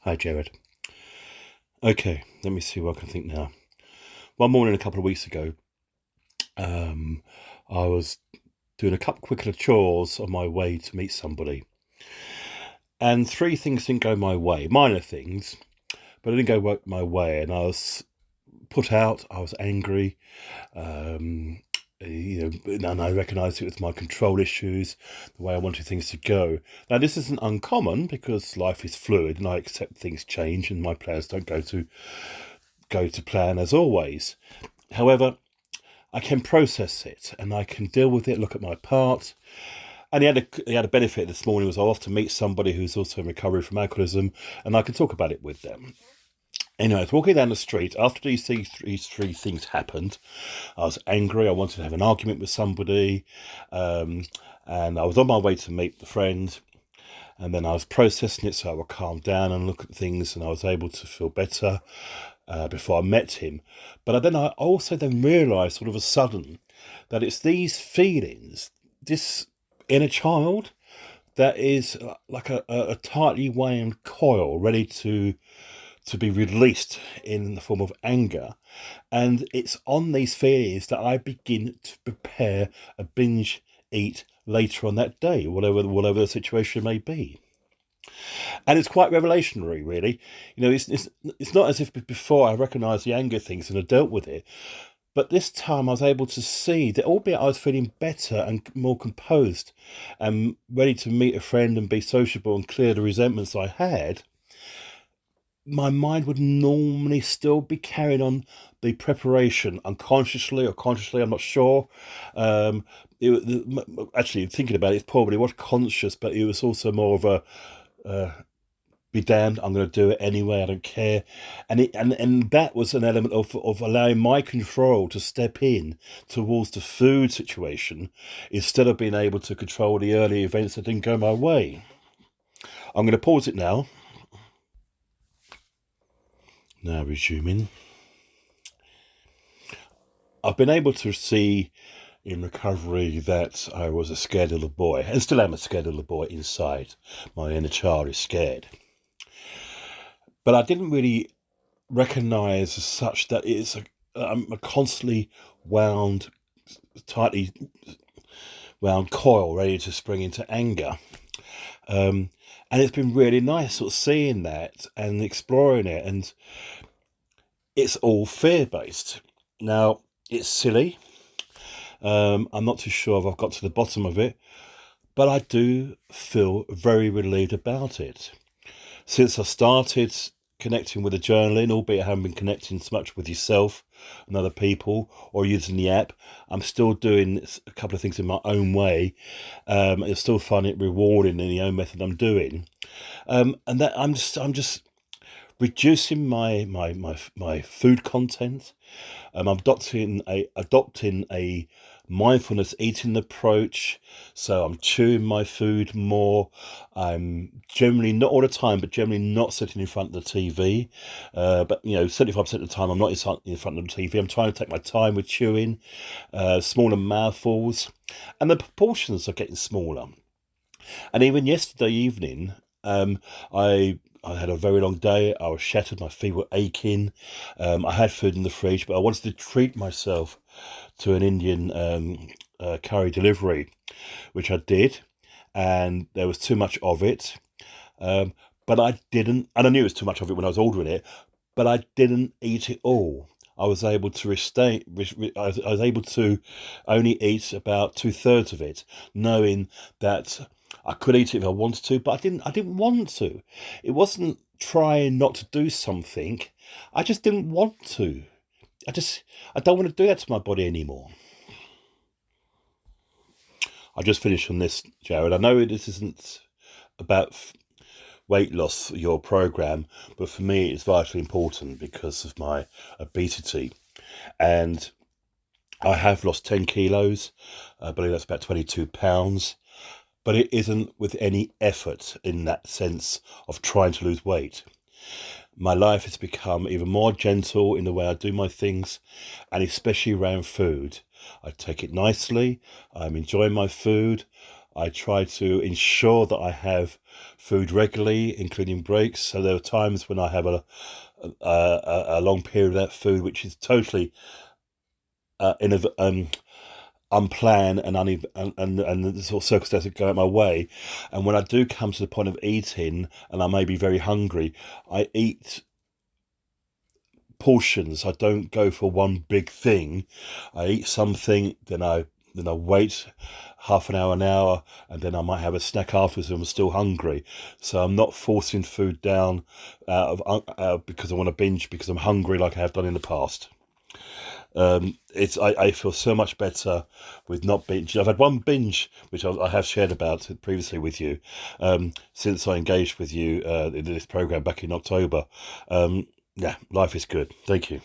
Hi, Jared. Okay, let me see what I can think now. One morning a couple of weeks ago, um, I was doing a couple quick little chores on my way to meet somebody, and three things didn't go my way. Minor things, but it didn't go my way, and I was put out. I was angry. Um, and I recognised it was my control issues, the way I wanted things to go. Now, this isn't uncommon because life is fluid, and I accept things change, and my plans don't go to plan as always. However, I can process it and I can deal with it, look at my part. And he had a benefit this morning was I off to meet somebody who's also in recovery from alcoholism, and I can talk about it with them. Anyway, I was walking down the street after these three things happened. I was angry. I wanted to have an argument with somebody, um, and I was on my way to meet the friend. And then I was processing it so I would calm down and look at things, and I was able to feel better before I met him. But I also then realised, all of a sudden, that it's these feelings, this inner child, that is like a tightly wound coil ready to be released in the form of anger. And it's on these feelings that I begin to prepare a binge eat later on that day, whatever the situation may be. And it's quite revelationary, really. It's not as if before I recognised the anger things and had dealt with it, but this time I was able to see that, albeit I was feeling better and more composed and ready to meet a friend and be sociable and clear the resentments I had, my mind would normally still be carrying on the preparation, unconsciously or consciously, I'm not sure. Um, Actually, thinking about it, it probably was conscious, but it was also more of a be damned, I'm going to do it anyway, I don't care. And that was an element of allowing my control to step in towards the food situation instead of being able to control the early events that didn't go my way. I'm going to pause it now. Now resuming. I've been able to see in recovery that I was a scared little boy, and still am a scared little boy inside. My inner child is scared. But I didn't really recognise as such that it's I'm a constantly wound, tightly wound coil ready to spring into anger. And it's been really nice sort of seeing that and exploring it, and it's all fear-based. Now, it's silly. I'm not too sure if I've got to the bottom of it, but I do feel very relieved about it. Since I started connecting with the journaling, albeit I haven't been connecting so much with yourself and other people or using the app, I'm still doing a couple of things in my own way. I still find it rewarding in the own method I'm doing. And that I'm just reducing my food content. I'm adopting a mindfulness eating approach. So I'm chewing my food more. I'm generally, not all the time, but generally not sitting in front of the TV. But 75% of the time I'm not in front of the TV. I'm trying to take my time with chewing, smaller mouthfuls, and the proportions are getting smaller. And even yesterday evening, I had a very long day. I was shattered. My feet were aching. I had food in the fridge, but I wanted to treat myself to an Indian curry delivery, which I did, and there was too much of it. But I didn't, and I knew it was too much of it when I was ordering it, but I didn't eat it all. I was able to I was able to only eat about 2/3 of it, knowing that I could eat it if I wanted to, but I didn't want to. It wasn't trying not to do something. I just didn't want to. I don't want to do that to my body anymore. I'll just finish on this, Jared. I know this isn't about weight loss, your program, but for me it's vitally important because of my obesity. And I have lost 10 kilos. I believe that's about 22 pounds. But it isn't with any effort in that sense of trying to lose weight. My life has become even more gentle in the way I do my things, and especially around food. I take it nicely. I'm enjoying my food. I try to ensure that I have food regularly, including breaks. So there are times when I have a long period without food, which is totally unplanned and and the sort of circumstances go out my way. And when I do come to the point of eating, and I may be very hungry, I eat portions. I don't go for one big thing. I eat something, then I wait half an hour, and then I might have a snack afterwards if I'm still hungry. So I'm not forcing food down because I want to binge because I'm hungry like I have done in the past. I feel so much better with not binging. I've had one binge, which I have shared about previously with you, since I engaged with you in this program back in October. Yeah, life is good. Thank you.